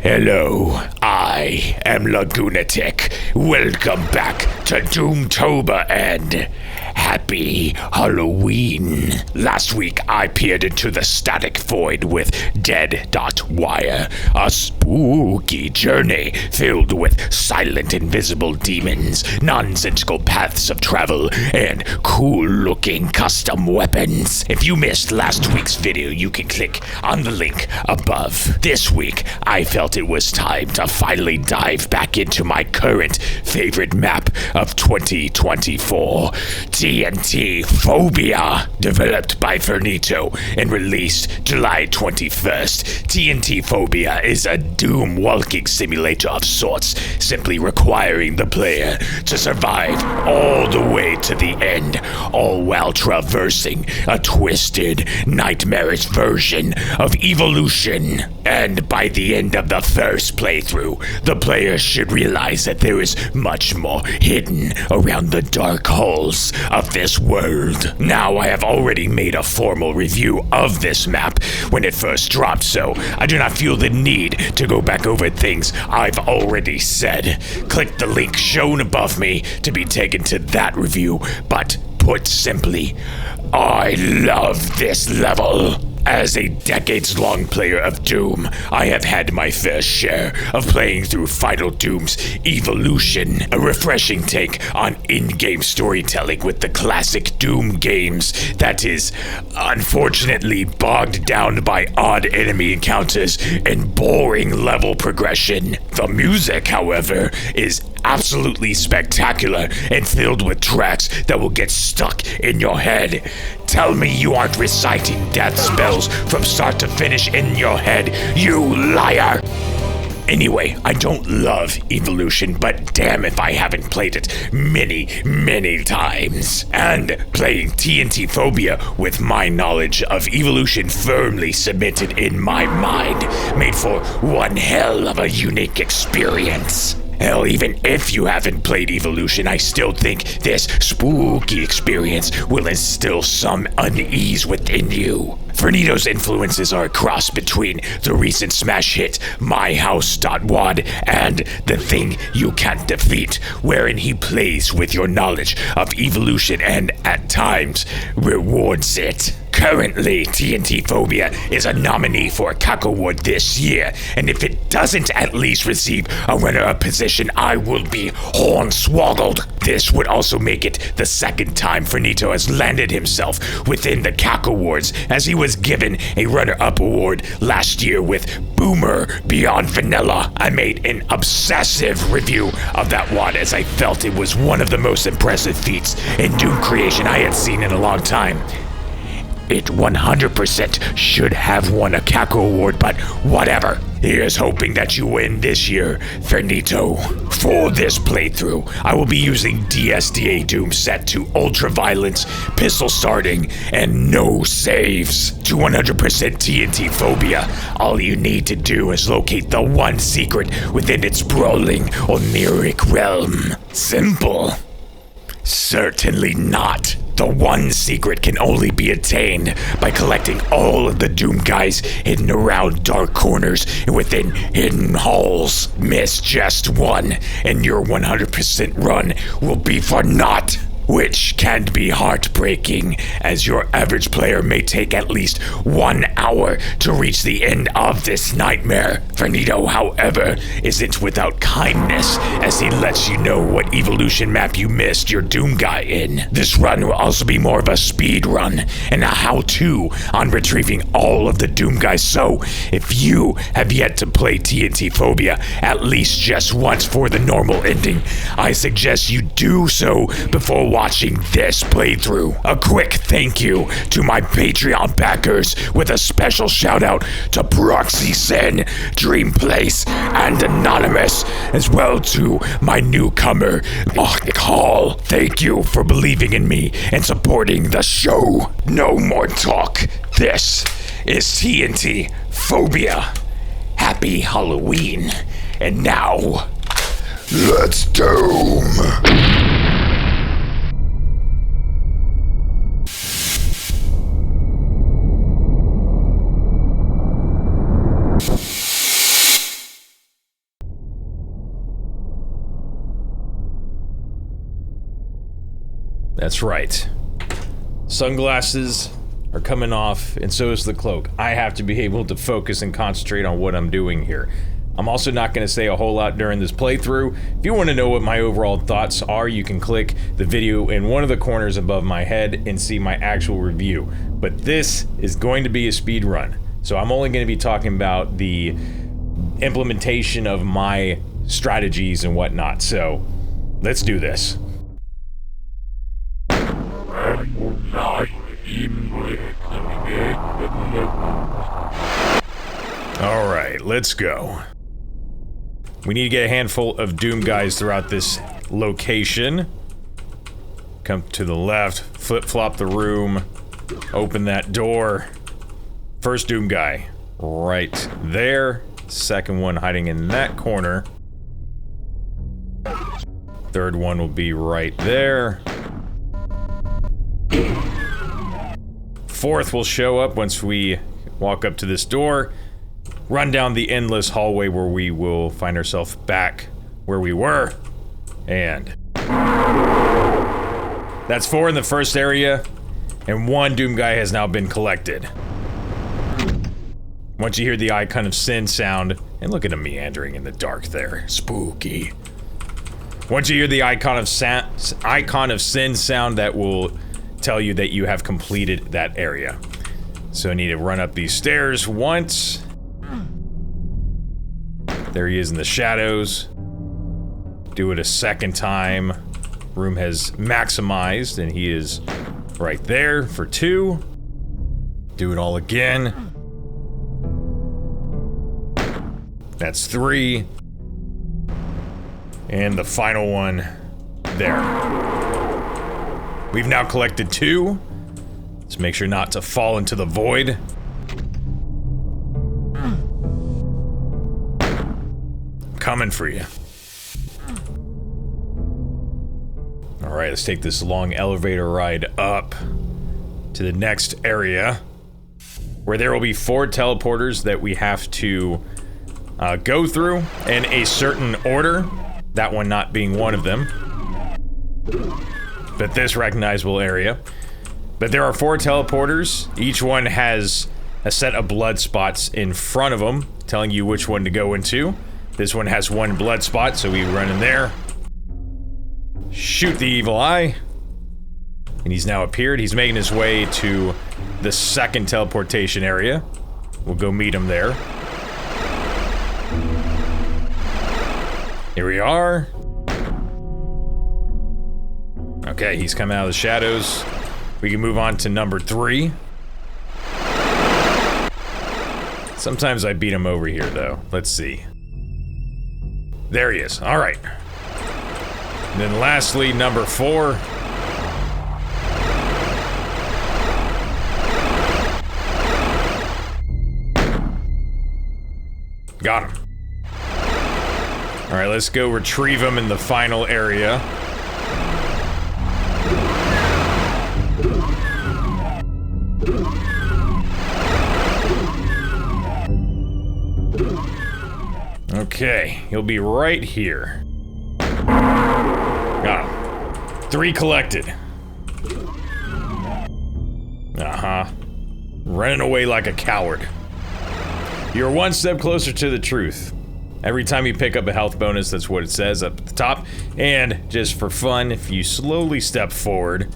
Hello, I am Lagunatic. Welcome back to Doomtober and Happy Halloween. Last week I peered into the static void with Dead.Wire, a spooky journey filled with silent invisible demons, nonsensical paths of travel, and cool-looking custom weapons. If you missed last week's video, you can click on the link above. This week, I felt it was time to finally dive back into my current favorite map of 2024, TNT Phobia. Developed by Fernito and released July 21st, TNT Phobia is a Doom walking simulator of sorts, simply requiring the player to survive all the way to the end, all while traversing a twisted, nightmarish version of Evilution. And by the end of the first playthrough, the player should realize that there is much more hidden around the dark holes of this world. Now, I have already made a formal review of this map when it first dropped, so I do not feel the need to go back over things I've already said. Click the link shown above me to be taken to that review, but put simply, I love this level. As a decades-long player of Doom, I have had my fair share of playing through Final Doom's Evilution, a refreshing take on in-game storytelling with the classic Doom games that is, unfortunately, bogged down by odd enemy encounters and boring level progression. The music, however, is absolutely spectacular and filled with tracks that will get stuck in your head. Tell me you aren't reciting death spells from start to finish in your head, you liar! Anyway, I don't love Evilution, but damn if I haven't played it many times. And playing TNT Phobia with my knowledge of Evilution firmly cemented in my mind made for one hell of a unique experience. Hell, even if you haven't played Evilution, I still think this spooky experience will instill some unease within you. Fernito's influences are a cross between the recent smash hit My House.WAD and The Thing You Can't Defeat, wherein he plays with your knowledge of Evilution and, at times, rewards it. Currently, TNT Phobia is a nominee for a Cacowards this year, and if it doesn't at least receive a runner-up position, I will be hornswoggled. This would also make it the second time Fernito has landed himself within the Cacowards, as he was given a runner-up award last year with Boomer Beyond Vanilla. I made an obsessive review of that WAD as I felt it was one of the most impressive feats in Doom creation I had seen in a long time. It 100% should have won a Caco Award, but whatever. Here's hoping that you win this year, Fernito. For this playthrough, I will be using DSDA-Doom set to ultra violence, pistol starting, and no saves. To 100% TNT Phobia, all you need to do is locate the one secret within its brawling oniric realm. Simple? Certainly not. The one secret can only be attained by collecting all of the Doomguys hidden around dark corners and within hidden halls. Miss just one, and your 100% run will be for naught. Which can be heartbreaking, as your average player may take at least 1 hour to reach the end of this nightmare. Fernito, however, isn't without kindness, as he lets you know what Evilution map you missed your Doomguy in. This run will also be more of a speed run, and a how-to on retrieving all of the Doomguys, so if you have yet to play TNT Phobia at least just once for the normal ending, I suggest you do so before watching this playthrough. A quick thank you to my Patreon backers, with a special shout out to Proxy Sen, Dream Place, and Anonymous, as well to my newcomer, Hall. Thank you for believing in me and supporting the show. No more talk. This is TNT Phobia. Happy Halloween. And now, let's Doom! That's right. Sunglasses are coming off, and so is the cloak. I have to be able to focus and concentrate on what I'm doing here. I'm also not going to say a whole lot during this playthrough. If you want to know what my overall thoughts are, you can click the video in one of the corners above my head and see my actual review. But this is going to be a speed run, so I'm only going to be talking about the implementation of my strategies and whatnot. So let's do this. Alright, let's go. We need to get a handful of Doomguys throughout this location. Come to the left, flip-flop the room, open that door. First Doomguy, right there. Second one hiding in that corner. Third one will be right there. Fourth will show up once we walk up to this door, run down the endless hallway where we will find ourselves back where we were, and that's 4 in the first area, and 1 Doomguy has now been collected. Once you hear the Icon of Sin sound, and look at him meandering in the dark there, spooky. Once you hear the Icon of Sin sound, that will tell you that you have completed that area. So I need to run up these stairs once. There he is in the shadows. Do it a second time. Room has maximized and he is right there for 2. Do it all again. That's 3. And the final one there. We've now collected 2. Let's make sure not to fall into the void. I'm coming for you. Alright, let's take this long elevator ride up to the next area, where there will be 4 teleporters that we have to go through in a certain order, that one not being one of them. But this recognizable area. But there are 4 teleporters. Each one has a set of blood spots in front of them, telling you which one to go into. This one has 1 blood spot, so we run in there. Shoot the evil eye. And he's now appeared. He's making his way to the second teleportation area. We'll go meet him there. Here we are. Okay, he's coming out of the shadows. We can move on to number 3. Sometimes I beat him over here, though. Let's see. There he is. All right. And then lastly, number 4. Got him. All right, let's go retrieve him in the final area. Okay, he'll be right here. Got him. 3 collected. Uh-huh. Running away like a coward. You're 1 step closer to the truth. Every time you pick up a health bonus, that's what it says up at the top. And just for fun, if you slowly step forward,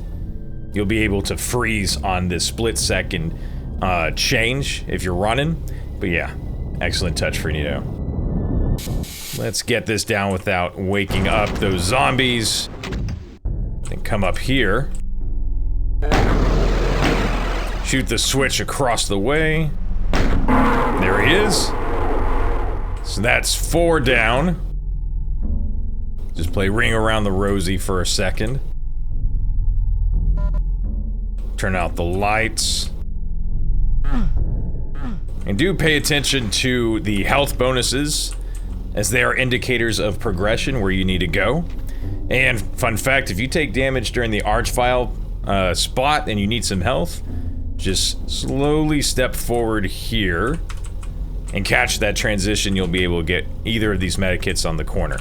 you'll be able to freeze on this split-second change if you're running. But yeah, excellent touch, Fernito. Let's get this down without waking up those zombies. Then come up here. Shoot the switch across the way. There he is. So that's 4 down. Just play Ring Around the Rosie for a second. Turn out the lights. And do pay attention to the health bonuses, as they are indicators of progression where you need to go. And fun fact, if you take damage during the Archvile spot and you need some health, just slowly step forward here and catch that transition. You'll be able to get either of these medikits on the corner.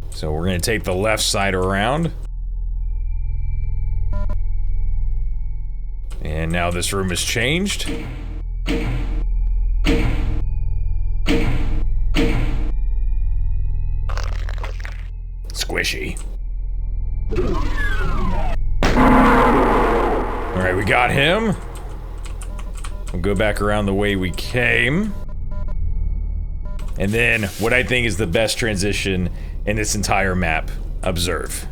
So we're gonna take the left side around. And now this room has changed. Squishy. Alright, we got him. We'll go back around the way we came. And then, what I think is the best transition in this entire map. Observe.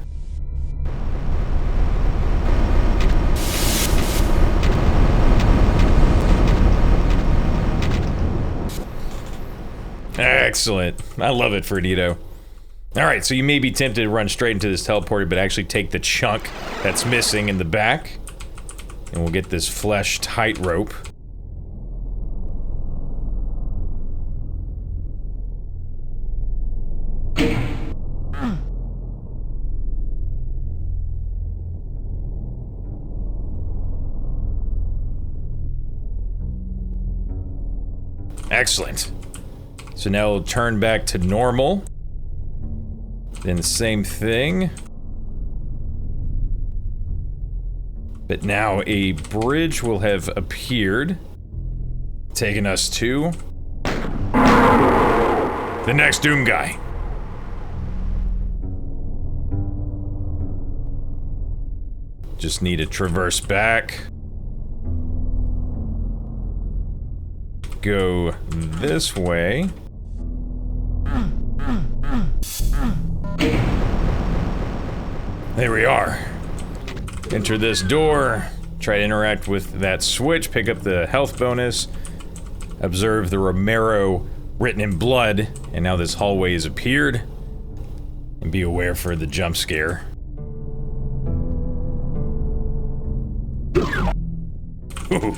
Excellent. I love it, Fernito. Alright, so you may be tempted to run straight into this teleporter, but actually take the chunk that's missing in the back. And we'll get this flesh tightrope. Excellent. So now we'll turn back to normal. Then the same thing. But now a bridge will have appeared, taking us to the next Doomguy. Just need to traverse back. Go this way. There we are. Enter this door, try to interact with that switch, pick up the health bonus, observe the Romero written in blood, and now this hallway has appeared. And be aware for the jump scare. Ooh.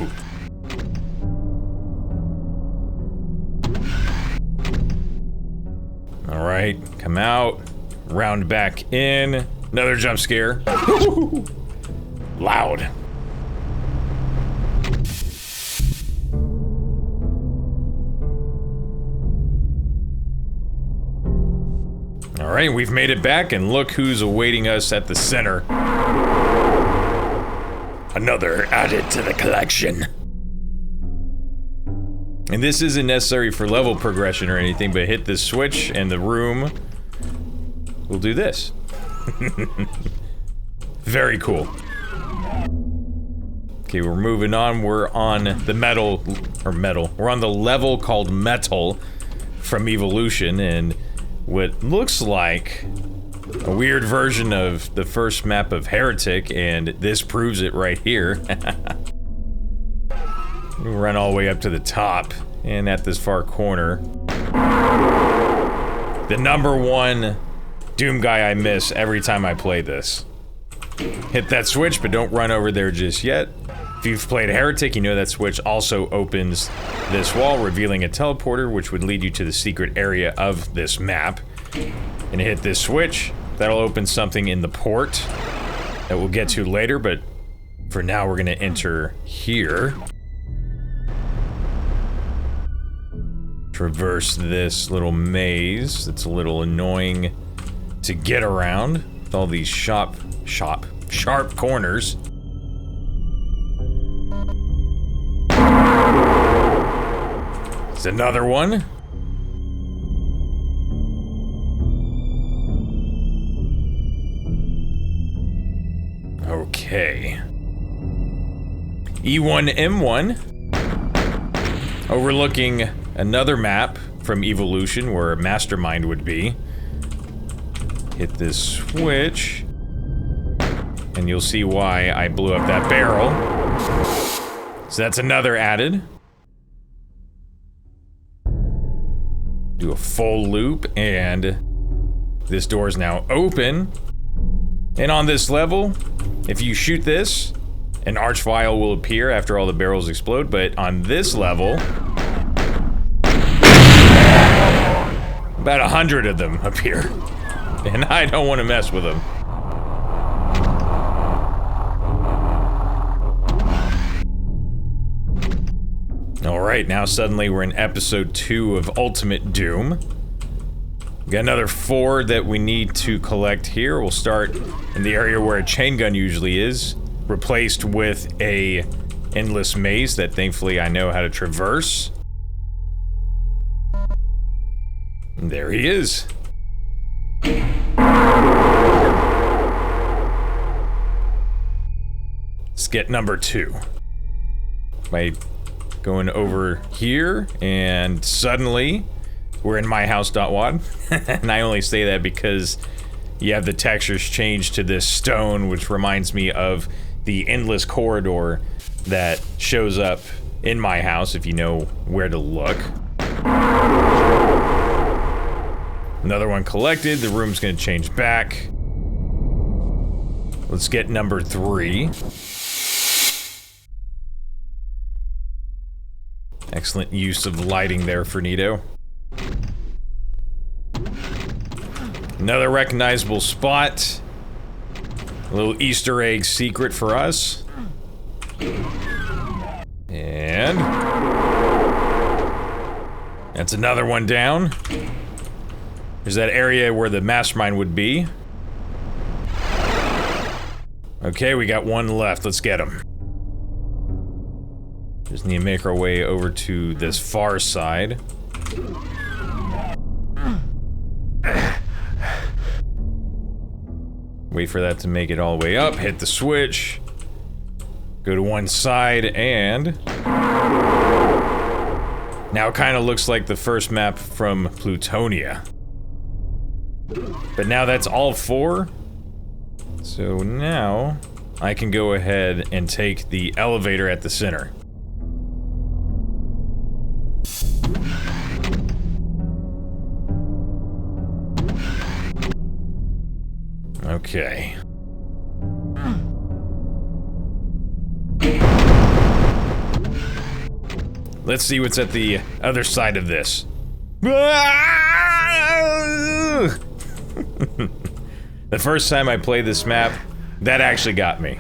Alright, come out, round back in, another jump scare. Loud. Alright, we've made it back, and look who's awaiting us at the center. Another added to the collection. And this isn't necessary for level progression or anything, but hit this switch and the room will do this. Very cool. Okay, we're moving on. We're on the we're on the level called Metal from Evilution, and what looks like a weird version of the first map of Heretic, and this proves it right here. We run all the way up to the top, and at this far corner, the #1 Doomguy I miss every time I play this. Hit that switch, but don't run over there just yet. If you've played Heretic, you know that switch also opens this wall, revealing a teleporter, which would lead you to the secret area of this map. And hit this switch, that'll open something in the port that we'll get to later, but for now we're gonna enter here. Traverse this little maze that's a little annoying to get around with all these sharp corners. It's another one. Okay. E1M1. Overlooking another map from Evilution where a mastermind would be. Hit this switch, and you'll see why I blew up that barrel. So that's another added. Do a full loop, and this door is now open. And on this level, if you shoot this, an archvile will appear after all the barrels explode, but on this level, about 100 of them appear. And I don't want to mess with them. Alright, now suddenly we're in episode 2 of Ultimate Doom. We got another 4 that we need to collect here. We'll start in the area where a chain gun usually is, replaced with a endless maze that thankfully I know how to traverse. And there he is. Let's get number 2. By going over here, and suddenly we're in myhouse.wad. And I only say that because you have the textures changed to this stone, which reminds me of the endless corridor that shows up in my house if you know where to look. Another one collected. The room's gonna change back. Let's get number 3. Excellent use of lighting there, Fernito. Another recognizable spot. A little Easter egg secret for us. And that's another one down. There's that area where the mastermind would be. Okay, we got one left. Let's get him. Just need to make our way over to this far side. Wait for that to make it all the way up, hit the switch. Go to one side, and now it kind of looks like the first map from Plutonia. But now that's all 4. So now I can go ahead and take the elevator at the center. Okay. Let's see what's at the other side of this. The first time I played this map, that actually got me.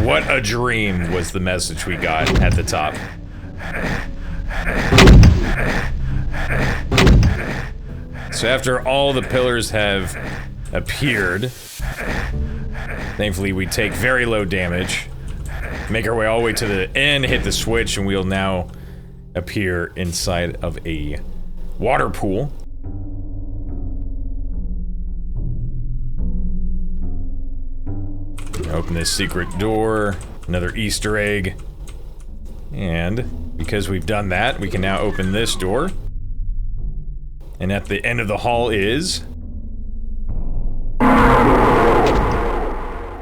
What a dream was the message we got at the top. So after all the pillars have appeared, thankfully we take very low damage, make our way all the way to the end, hit the switch, and we'll now appear inside of a water pool. Open this secret door, another Easter egg, and because we've done that, we can now open this door. And at the end of the hall is...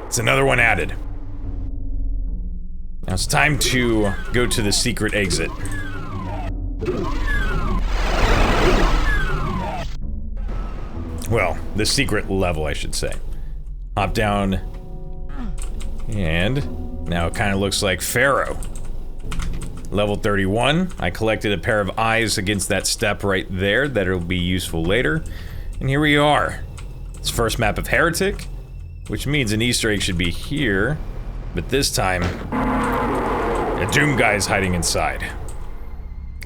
it's another one added. Now it's time to go to the secret exit. Well, the secret level, I should say. Hop down, and now it kind of looks like Pharaoh. Level 31. I collected a pair of eyes against that step right there that'll be useful later. And here we are. It's first map of Heretic, which means an Easter egg should be here. But this time, a Doomguy is hiding inside.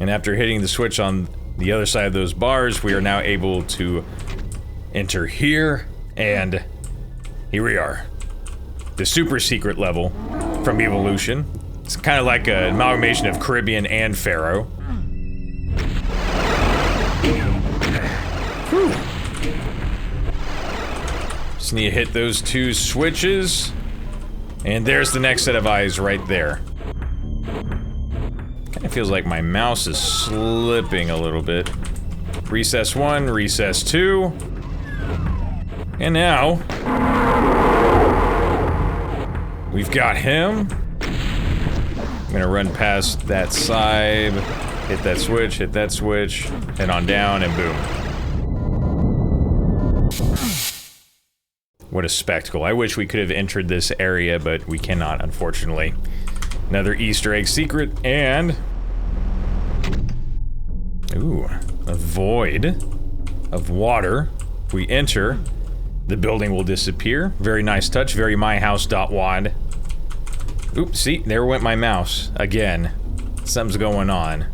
And after hitting the switch on the other side of those bars, we are now able to enter here, and here we are. The super secret level from Evilution. It's kind of like an amalgamation of Caribbean and Pharaoh. Whew. Just need to hit those 2 switches. And there's the next set of eyes right there. Kind of feels like my mouse is slipping a little bit. Recess 1, recess 2. And now... we've got him. I'm gonna run past that side, hit that switch, head on down, and boom. What a spectacle. I wish we could have entered this area, but we cannot, unfortunately. Another Easter egg secret, and... ooh, a void of water. If we enter, the building will disappear. Very nice touch, very myhouse.wad. Oops, see, there went my mouse. Again. Something's going on.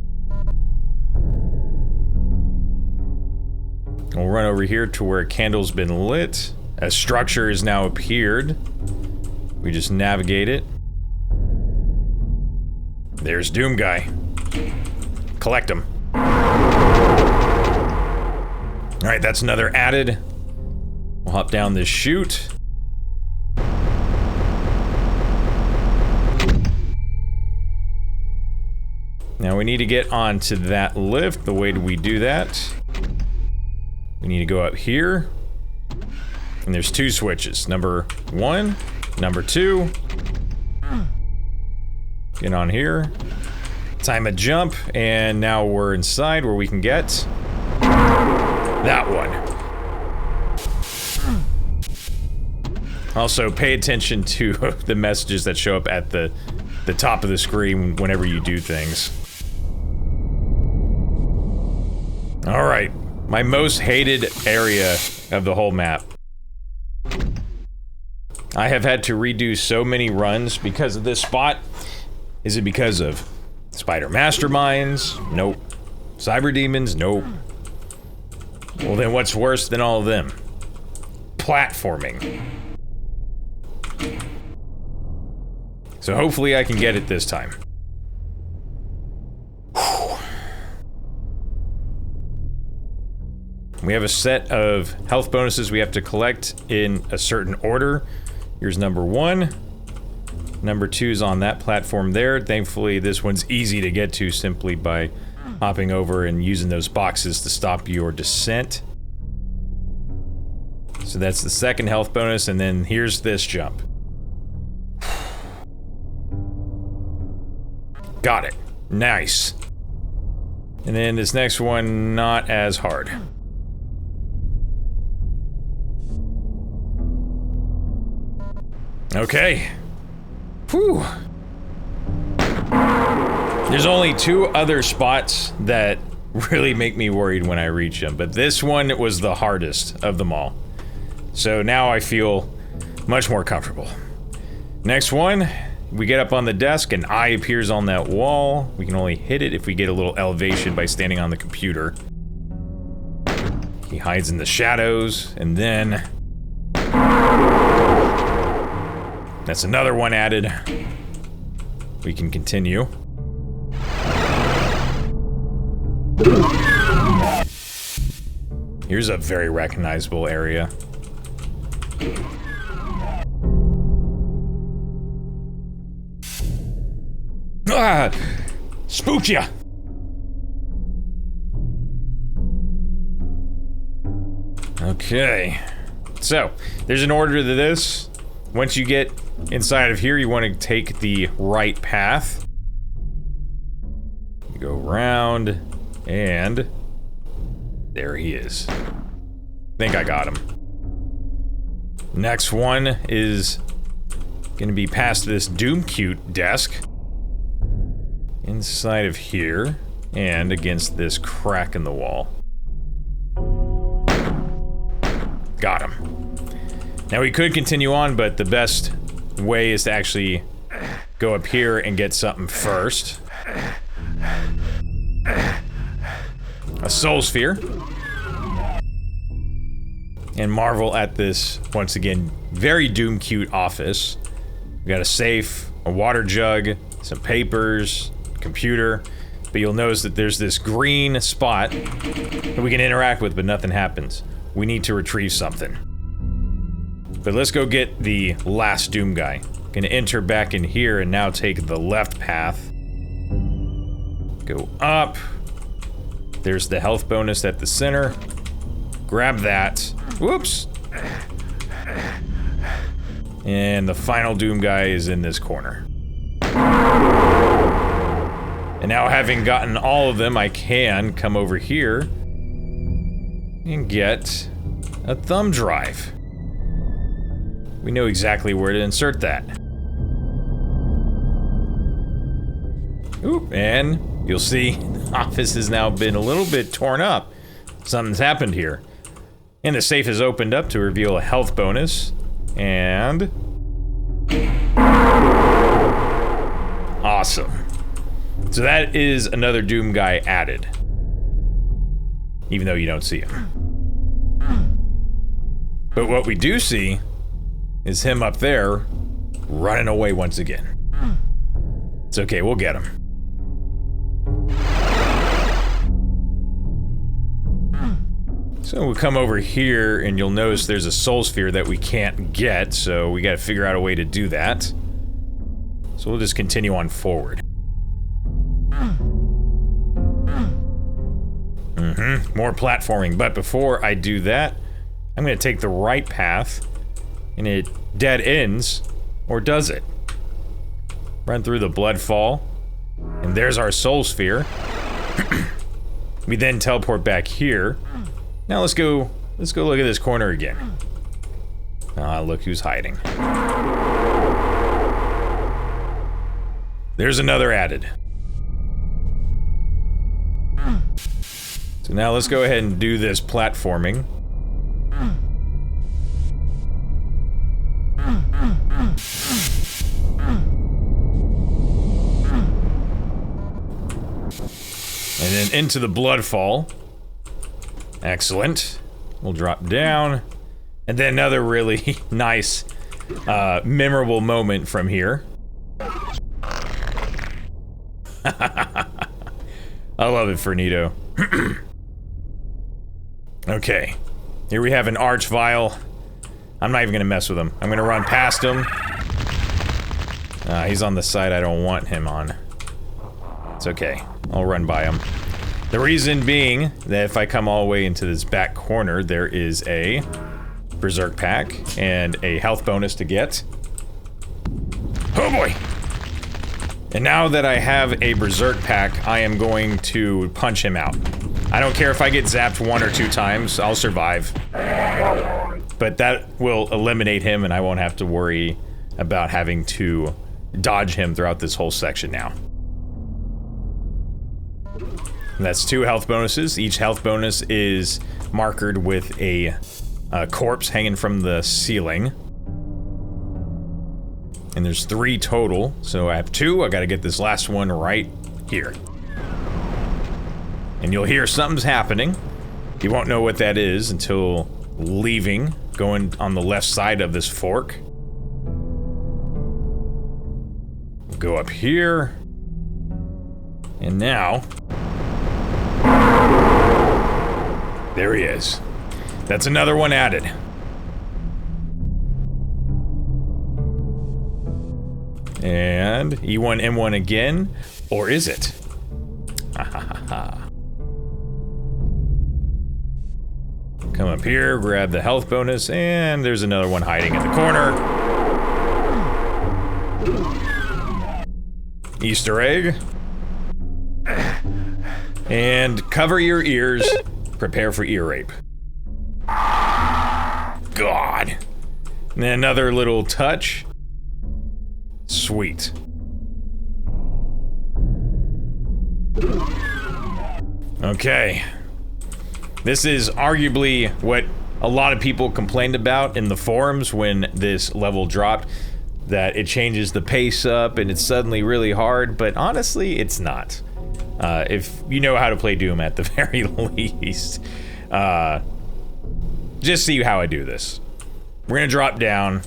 We'll run over here to where a candle's been lit. A structure has now appeared. We just navigate it. There's Doomguy. Collect him. Alright, that's another added. We'll hop down this chute. Now we need to get onto that lift. The way do we do that? We need to go up here. And there's 2 switches. Number 1, number 2. Get on here. Time a jump, and now we're inside where we can get that one. Also, pay attention to the messages that show up at the top of the screen whenever you do things. Alright, my most hated area of the whole map. I have had to redo so many runs because of this spot. Is it because of spider masterminds? Nope. Cyber demons? Nope. Well then what's worse than all of them? Platforming. So hopefully I can get it this time. Whew. We have a set of health bonuses we have to collect in a certain order. Here's number 1. Number 2 is on that platform there. Thankfully, this one's easy to get to simply by hopping over and using those boxes to stop your descent. So that's the second health bonus, and then here's this jump. Got it. Nice. And then this next one, not as hard. Okay. Whew. There's only 2 other spots that really make me worried when I reach them, but this one was the hardest of them all. So now I feel much more comfortable. Next one, we get up on the desk, an eye appears on that wall. We can only hit it if we get a little elevation by standing on the computer. He hides in the shadows, and then... That's another one added. We can continue. Here's a very recognizable area. Ah! Spooked ya! Okay. So, there's an order to this. Once you get inside of here, you want to take the right path. You go around, and there he is. Think I got him. Next one is gonna be past this Doomcute desk. Inside of here, and against this crack in the wall. Got him. Now we could continue on, but the best way is to actually go up here and get something first. A soul sphere. And marvel at this, once again, very Doomcute office. We got a safe, a water jug, some papers, computer, but you'll notice that there's this green spot that we can interact with, but nothing happens. We need to retrieve something. But let's go get the last Doomguy. Gonna enter back in here and now take the left path. Go up. There's the health bonus at the center. Grab that. Whoops. And the final Doomguy is in this corner. And now, having gotten all of them, I can come over here and get a thumb drive. We know exactly where to insert that. Oop, and you'll see the office has now been a little bit torn up. Something's happened here. And the safe is opened up to reveal a health bonus. And... awesome. So that is another Doomguy added. Even though you don't see him. But what we do see is him up there running away once again. It's okay, we'll get him. So we'll come over here and you'll notice there's a soul sphere that we can't get, so we gotta figure out a way to do that. So we'll just continue on forward. More platforming, but before I do that, I'm gonna take the right path, and it dead ends, or does it? Run through the blood fall, and there's our soul sphere. We then teleport back here. Now let's go look at this corner again. Ah, look who's hiding. There's another added. So now let's go ahead and do this platforming. And then into the blood fall. Excellent. We'll drop down. And then another really nice, memorable moment from here. I love it, Fernito. Okay. Here we have an arch vial. I'm not even gonna mess with him. I'm gonna run past him. He's on the side I don't want him on. It's okay. I'll run by him. The reason being that if I come all the way into this back corner, there is a berserk pack and a health bonus to get. Oh boy! And now that I have a berserk pack, I am going to punch him out. I don't care if I get zapped 1 or 2 times, I'll survive. But that will eliminate him and I won't have to worry about having to dodge him throughout this whole section now. And that's 2 health bonuses. Each health bonus is markered with a corpse hanging from the ceiling. And there's 3 total, so I have 2. I gotta get this last one right here. And you'll hear something's happening. You won't know what that is until leaving, going on the left side of this fork. We'll go up here. And now... there he is. That's another one added. And E1, M1 again, or is it? Ha ha ha ha. Come up here, grab the health bonus, and there's another one hiding in the corner. Easter egg. And cover your ears, prepare for ear rape. God. And then another little touch. Sweet. Okay. This is arguably what a lot of people complained about in the forums when this level dropped, that it changes the pace up and it's suddenly really hard, but honestly, it's not. If you know how to play Doom at the very least, just see how I do this. We're gonna drop down.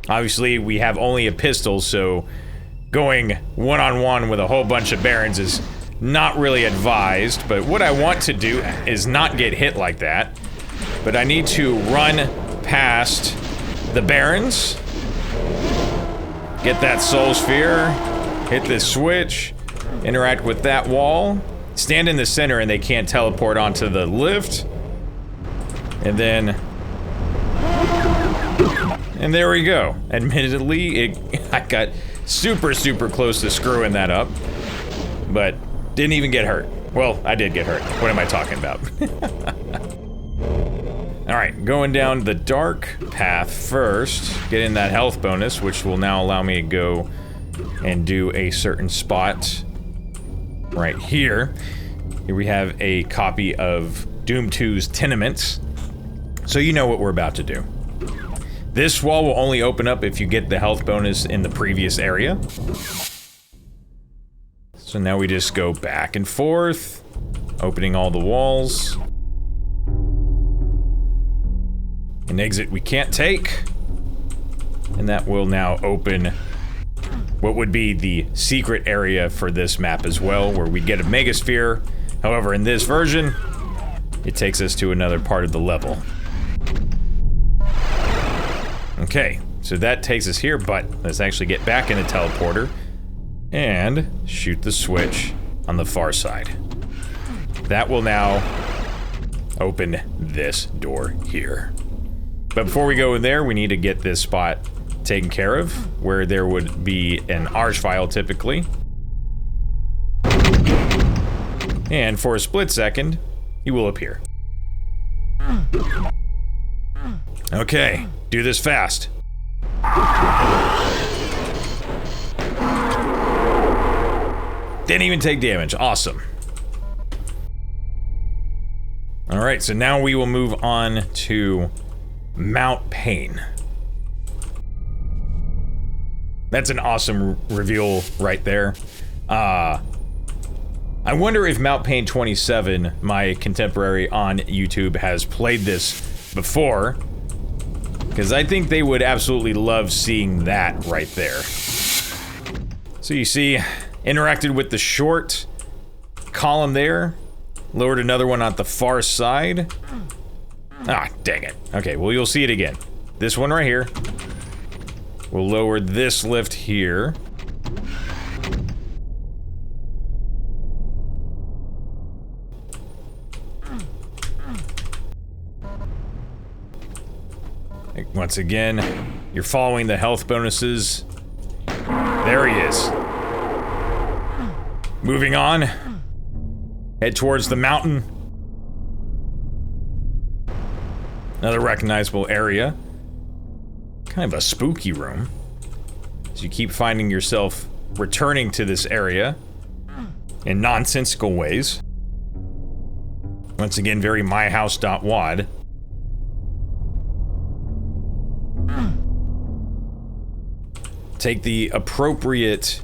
Obviously, we have only a pistol, so going one-on-one with a whole bunch of barons is not really advised, but what I want to do is not get hit like that. But I need to run past the barons, get that soul sphere, hit this switch, interact with that wall, stand in the center and they can't teleport onto the lift, and then... and there we go. Admittedly, I got super close to screwing that up, but didn't even get hurt. Well, I did get hurt. What am I talking about? Alright, going down the dark path first, getting that health bonus, which will now allow me to go and do a certain spot right here. Here we have a copy of Doom 2's Tenements, so you know what we're about to do. This wall will only open up if you get the health bonus in the previous area. So now we just go back and forth, opening all the walls. An exit we can't take. And that will now open what would be the secret area for this map as well, where we get a megasphere. However, in this version, it takes us to another part of the level. Okay, so that takes us here, but let's actually get back in the teleporter and shoot the switch on the far side. That will now open this door here. But before we go in there, we need to get this spot taken care of, where there would be an archvile typically. And for a split second, he will appear. Okay, do this fast. Didn't even take damage, awesome. Alright, so now we will move on to Mount Pain. That's an awesome reveal right there. I wonder if Mount Pain 27, my contemporary on YouTube, has played this before. Because I think they would absolutely love seeing that right there. So you see, interacted with the short column there. Lowered another one at the far side. Ah, dang it. Okay, well, you'll see it again. This one right here. We'll lower this lift here. Once again, you're following the health bonuses. There he is. Moving on. Head towards the mountain. Another recognizable area. Kind of a spooky room. As you keep finding yourself returning to this area in nonsensical ways. Once again, very myhouse.wad. Take the appropriate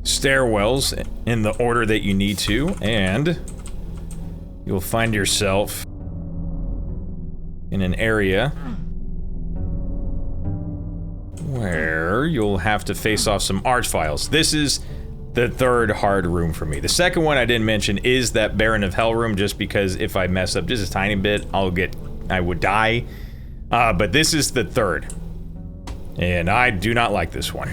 stairwells in the order that you need to, and you'll find yourself in an area where you'll have to face off some archviles. This is the third hard room for me. The second one I didn't mention is that Baron of Hell room, just because if I mess up just a tiny bit, I would die. But this is the third. And I do not like this one.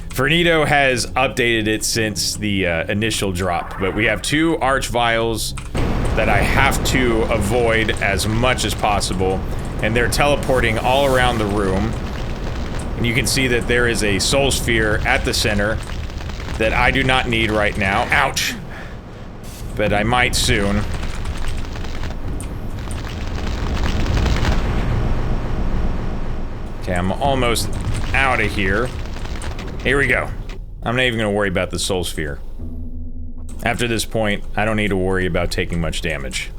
Fernito has updated it since the initial drop, but we have two archviles that I have to avoid as much as possible, and they're teleporting all around the room. And you can see that there is a soul sphere at the center that I do not need right now. Ouch! But I might soon. Okay, I'm almost out of here. Here we go. I'm not even gonna worry about the soul sphere. After this point, I don't need to worry about taking much damage.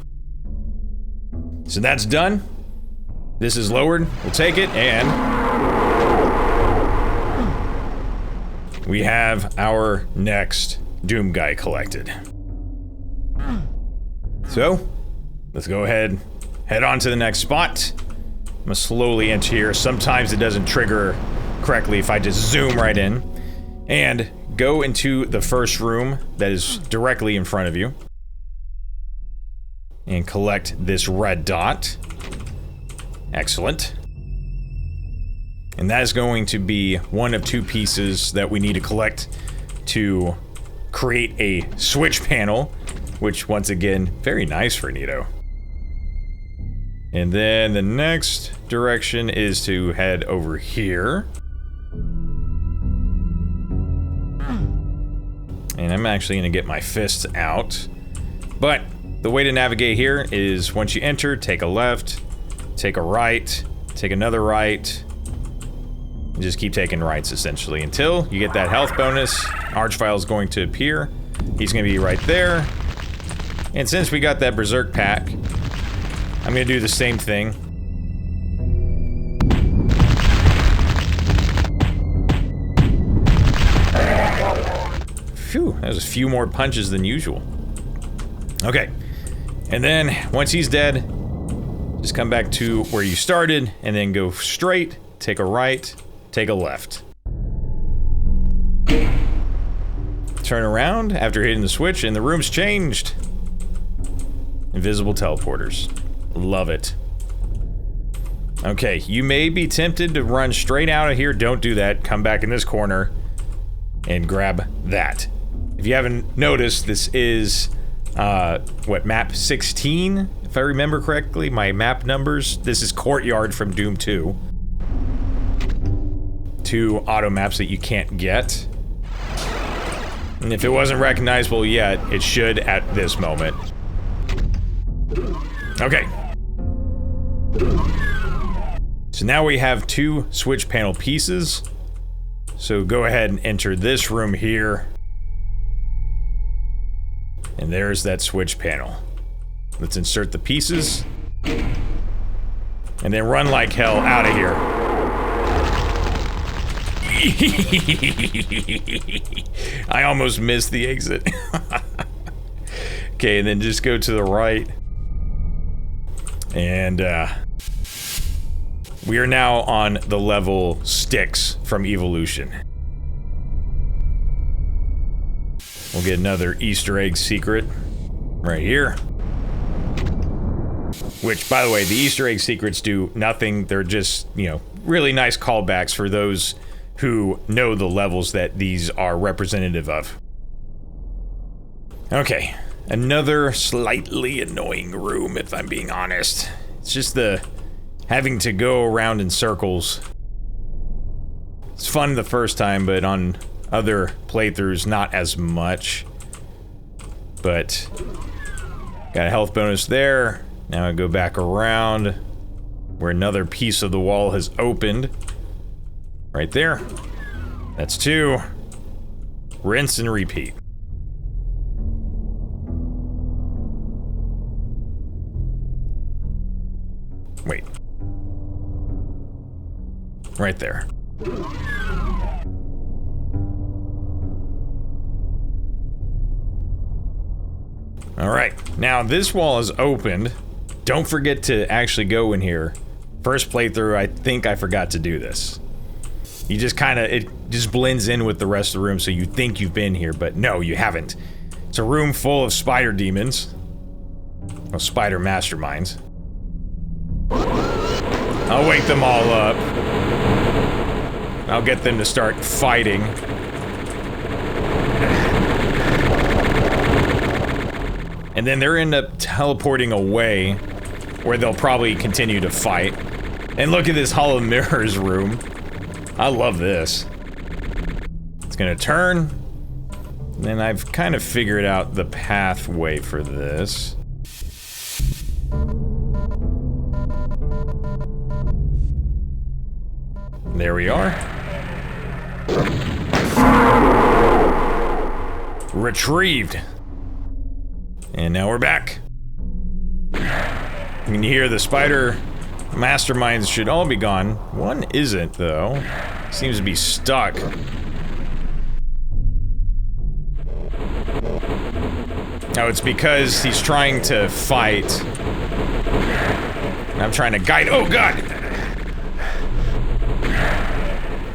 So that's done. This is lowered. We'll take it, and we have our next Doomguy collected. So, let's go ahead, head on to the next spot. I'm gonna slowly enter here. Sometimes it doesn't trigger correctly if I just zoom right in. And go into the first room that is directly in front of you. And collect this red dot. Excellent. And that is going to be one of two pieces that we need to collect to create a switch panel, which once again, very nice for Fernito. And then the next direction is to head over here. And I'm actually gonna get my fists out. But the way to navigate here is once you enter, take a left, take a right, take another right. And just keep taking rights essentially until you get that health bonus. Archvile is going to appear. He's gonna be right there. And since we got that berserk pack, I'm gonna do the same thing. Phew, that was a few more punches than usual. Okay, and then once he's dead, just come back to where you started, and then go straight, take a right, take a left. Turn around after hitting the switch, and the room's changed. Invisible teleporters. Love it. Okay, you may be tempted to run straight out of here. Don't do that. Come back in this corner and grab that. If you haven't noticed, this is, what, map 16? If I remember correctly, my map numbers. This is Courtyard from Doom 2. 2 auto maps that you can't get. And if it wasn't recognizable yet, it should at this moment. Okay. So now we have 2 switch panel pieces. So go ahead and enter this room here. And there's that switch panel. Let's insert the pieces. And then run like hell out of here. I almost missed the exit. Okay, and then just go to the right. And we are now on the level Styx from Evilution. We'll get another Easter egg secret right here. Which, by the way, the Easter egg secrets do nothing. They're just, you know, really nice callbacks for those who know the levels that these are representative of. Okay, another slightly annoying room, if I'm being honest. It's just the having to go around in circles. It's fun the first time, but on other playthroughs, not as much. But got a health bonus there. Now I go back around where another piece of the wall has opened. Right there. That's 2. Rinse and repeat. Wait. Right there. Alright, now this wall is opened. Don't forget to actually go in here. First playthrough, I think I forgot to do this. You just it just blends in with the rest of the room, so you think you've been here, but no, you haven't. It's a room full of spider demons. Well, spider masterminds. I'll wake them all up. I'll get them to start fighting. And then they'll end up teleporting away, where they'll probably continue to fight. And look at this Hall of Mirrors room. I love this. It's gonna turn. And I've kind of figured out the pathway for this. There we are. Retrieved. And now we're back. You can hear the spider masterminds should all be gone. One isn't, though. Seems to be stuck. Oh, it's because he's trying to fight. I'm trying to guide. Oh, God!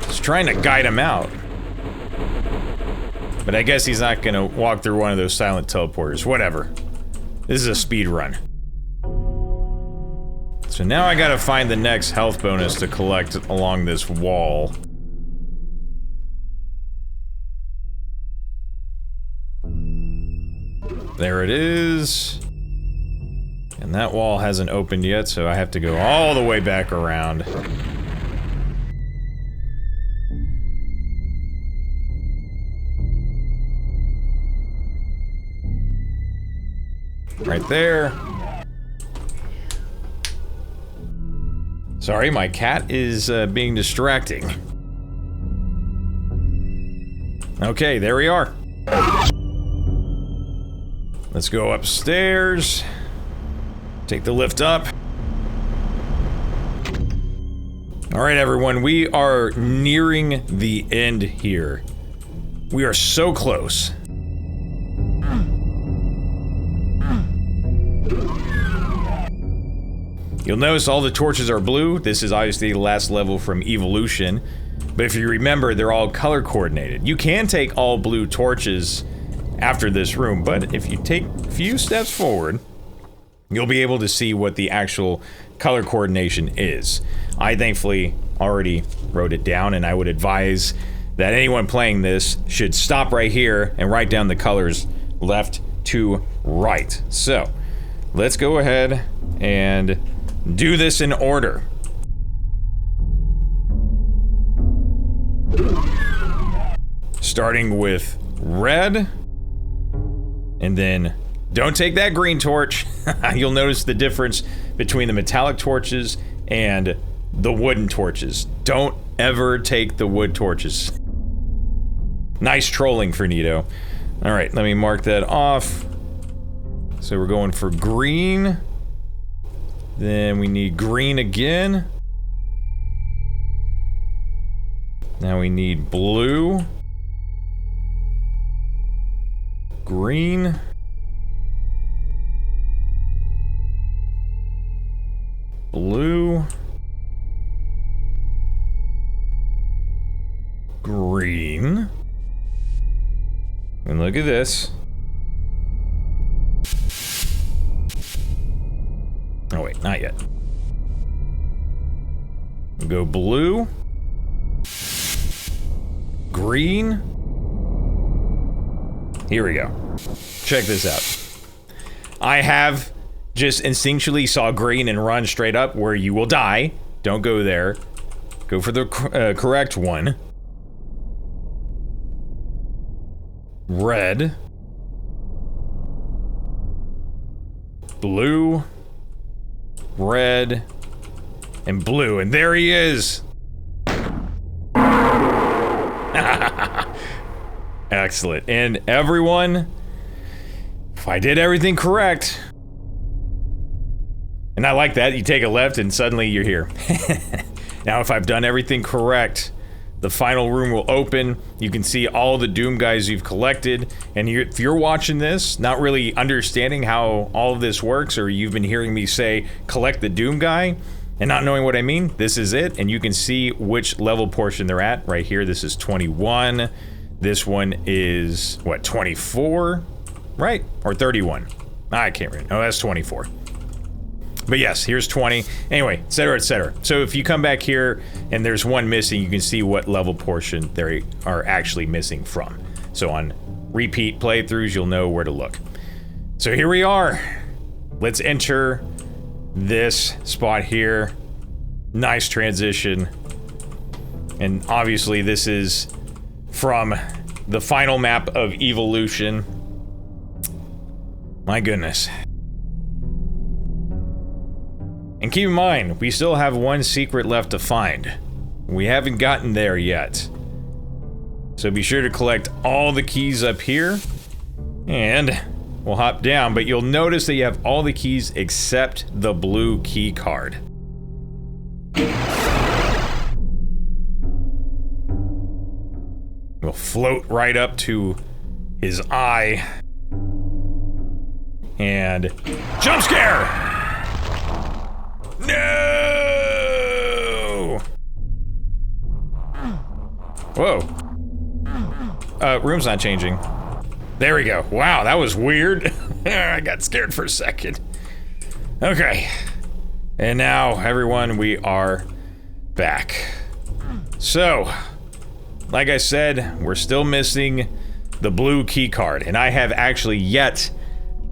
He's trying to guide him out. But I guess he's not gonna walk through one of those silent teleporters. Whatever. This is a speed run. So now I gotta find the next health bonus to collect along this wall. There it is. And that wall hasn't opened yet, so I have to go all the way back around. Right there. Sorry, my cat is being distracting. Okay, there we are. Let's go upstairs. Take the lift up. Alright, everyone, we are nearing the end here. We are so close. You'll notice all the torches are blue. This is obviously the last level from Evilution. But if you remember, they're all color coordinated. You can take all blue torches after this room, but if you take a few steps forward, you'll be able to see what the actual color coordination is. I thankfully already wrote it down, and I would advise that anyone playing this should stop right here and write down the colors left to right. So, let's go ahead and do this in order. Starting with red, and then don't take that green torch. You'll notice the difference between the metallic torches and the wooden torches. Don't ever take the wood torches. Nice trolling, Fernito. All right, let me mark that off. So we're going for green. Then we need green again. Now we need blue. Green. Blue. Green. And look at this. Oh wait, not yet. We'll go blue. Green. Here we go. Check this out. I have just instinctually saw green and run straight up where you will die. Don't go there. Go for the correct one. Red. Blue. Red. And blue. And there he is! Excellent. And everyone, if I did everything correct, and I like that, you take a left and suddenly you're here. Now if I've done everything correct, the final room will open. You can see all the Doomguys you've collected, and if you're watching this, not really understanding how all of this works, or you've been hearing me say, collect the Doomguy, and not knowing what I mean, this is it, and you can see which level portion they're at. Right here, this is 21. This one is, what, 24? Right? Or 31? I can't remember. Oh, that's 24. But yes, here's 20. Anyway, etc., etc. So if you come back here and there's one missing, you can see what level portion they are actually missing from. So on repeat playthroughs, you'll know where to look. So here we are. Let's enter this spot here. Nice transition. And obviously this is from the final map of Evilution. My goodness. And keep in mind, we still have one secret left to find. We haven't gotten there yet. So be sure to collect all the keys up here. And we'll hop down, but you'll notice that you have all the keys except the blue key card. We'll float right up to his eye. And jump scare! No! Whoa. Room's not changing. There we go. Wow, that was weird. I got scared for a second. Okay. And now, everyone, we are back. So, like I said, we're still missing the blue key card, and I have actually yet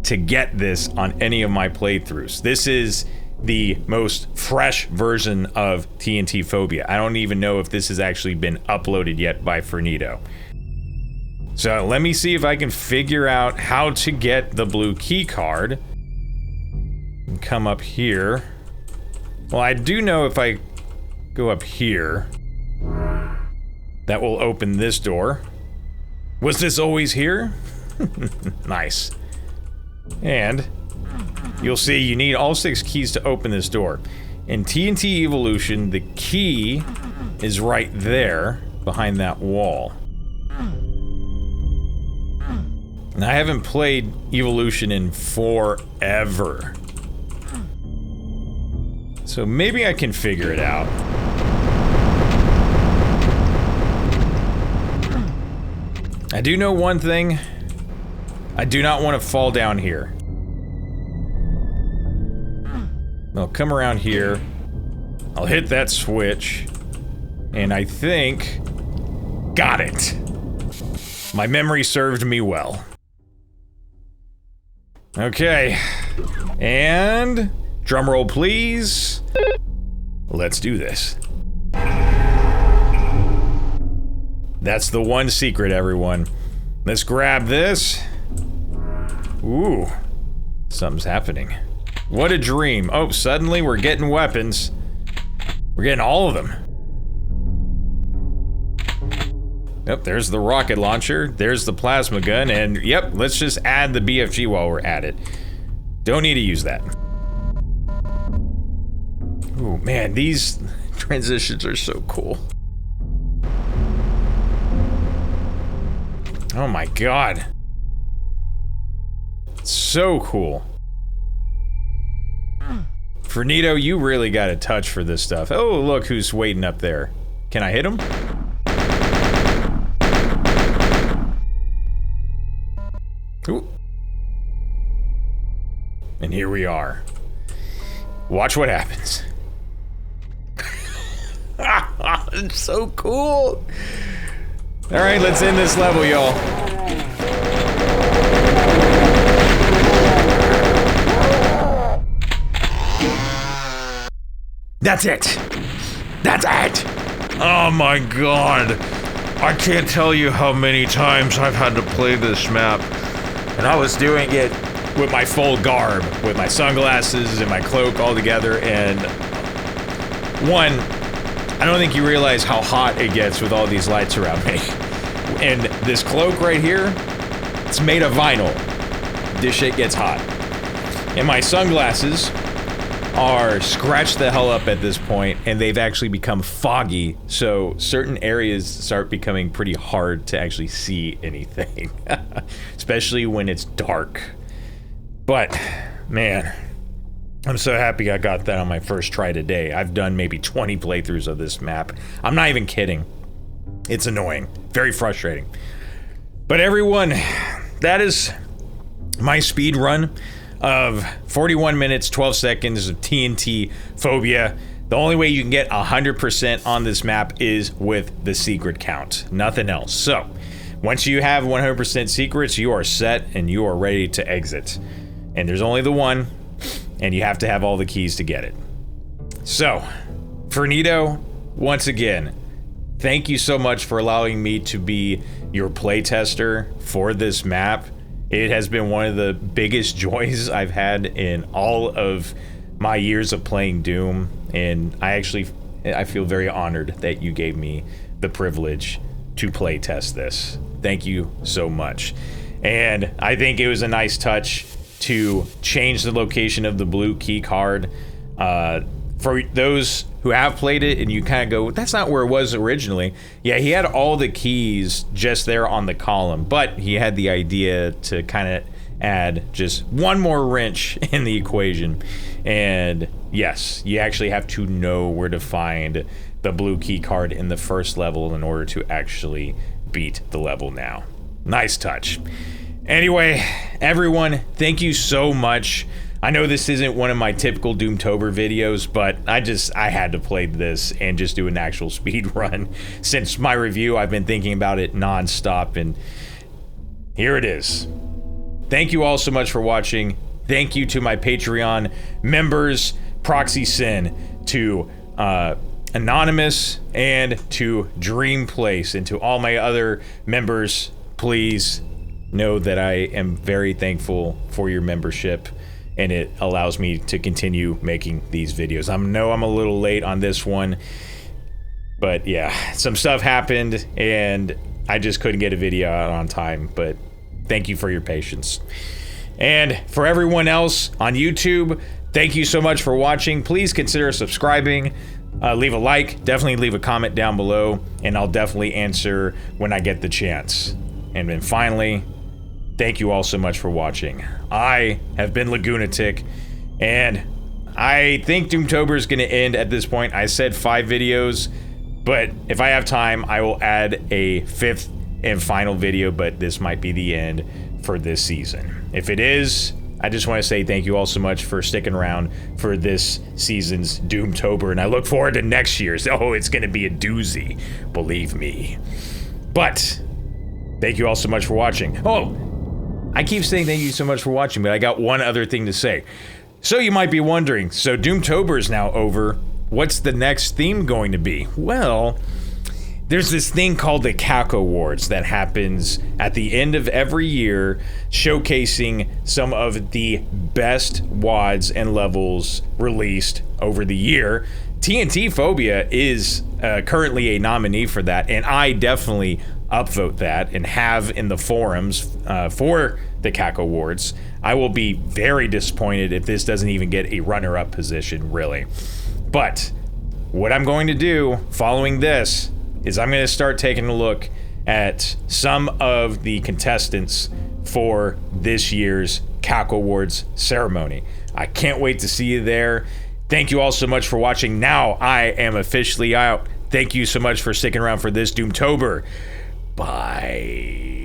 to get this on any of my playthroughs. This is the most fresh version of TNT Phobia. I don't even know if this has actually been uploaded yet by Fernito. So let me see if I can figure out how to get the blue key card. And come up here. Well, I do know if I go up here, that will open this door. Was this always here? Nice. And you'll see you need all 6 keys to open this door. In TNT Evilution, the key is right there, behind that wall. And I haven't played Evilution in forever. So maybe I can figure it out. I do know one thing. I do not want to fall down here. I'll come around here. I'll hit that switch. And I think... Got it! My memory served me well. Okay. And... drumroll, please. Let's do this. That's the one secret, everyone. Let's grab this. Ooh. Something's happening. What a dream. Oh, suddenly we're getting weapons. We're getting all of them. Yep, there's the rocket launcher. There's the plasma gun. And yep, let's just add the BFG while we're at it. Don't need to use that. Ooh, man, these transitions are so cool. Oh my god. So cool. Fernito, you really got a touch for this stuff. Oh, look who's waiting up there. Can I hit him? Ooh. And here we are. Watch what happens. It's so cool. Alright, let's end this level, y'all. That's it. That's it. Oh my god. I can't tell you how many times I've had to play this map. And I was doing it with my full garb, with my sunglasses and my cloak all together, and one, I don't think you realize how hot it gets with all these lights around me. And this cloak right here, it's made of vinyl. This shit gets hot. And my sunglasses are scratched the hell up at this point, and they've actually become foggy, so certain areas start becoming pretty hard to actually see anything. Especially when it's dark. But, man, I'm so happy I got that on my first try today. I've done maybe 20 playthroughs of this map. I'm not even kidding. It's annoying. Very frustrating. But everyone, that is my speed run of 41 minutes, 12 seconds of TNT Phobia. The only way you can get 100% on this map is with the secret count. Nothing else. So, once you have 100% secrets, you are set and you are ready to exit. And there's only the one, and you have to have all the keys to get it. So, Fernito, once again, thank you so much for allowing me to be your playtester for this map. It has been one of the biggest joys I've had in all of my years of playing Doom, and I feel very honored that you gave me the privilege to play test this. Thank you so much. And I think it was a nice touch to change the location of the blue key card. For those who have played it and you kind of go, that's not where it was originally. Yeah, he had all the keys just there on the column, but he had the idea to kind of add just one more wrench in the equation. And yes, you actually have to know where to find the blue key card in the first level in order to actually beat the level now. Nice touch. Anyway, everyone, thank you so much. I know this isn't one of my typical Doomtober videos, but I had to play this and just do an actual speed run. Since my review, I've been thinking about it non-stop, and here it is. Thank you all so much for watching. Thank you to my Patreon members, Proxy Sin, to Anonymous, and to Dream Place, and to all my other members. Please know that I am very thankful for your membership, and it allows me to continue making these videos. I know I'm a little late on this one, but yeah, some stuff happened and I just couldn't get a video out on time, but thank you for your patience. And for everyone else on YouTube, thank you so much for watching. Please consider subscribing, leave a like, definitely leave a comment down below, and I'll definitely answer when I get the chance. And then finally, thank you all so much for watching. I have been Lagunatic, and I think Doomtober is going to end at this point. I said 5 videos, but if I have time, I will add a 5th and final video, but this might be the end for this season. If it is, I just want to say thank you all so much for sticking around for this season's Doomtober, and I look forward to next year's. Oh, it's going to be a doozy, believe me. But thank you all so much for watching. Oh, I keep saying thank you so much for watching, but I got one other thing to say. So you might be wondering, so Doomtober is now over. What's the next theme going to be? Well, there's this thing called the Cacowards that happens at the end of every year, showcasing some of the best WADs and levels released over the year. TNT Phobia is currently a nominee for that, and I definitely upvote that and have in the forums for the Cacowards. I will be very disappointed if this doesn't even get a runner-up position, really. But what I'm going to do following this is I'm going to start taking a look at some of the contestants for this year's Cacowards ceremony. I can't wait to see you there. Thank you all so much for watching. Now I am officially out. Thank you so much for sticking around for this Doomtober. Bye.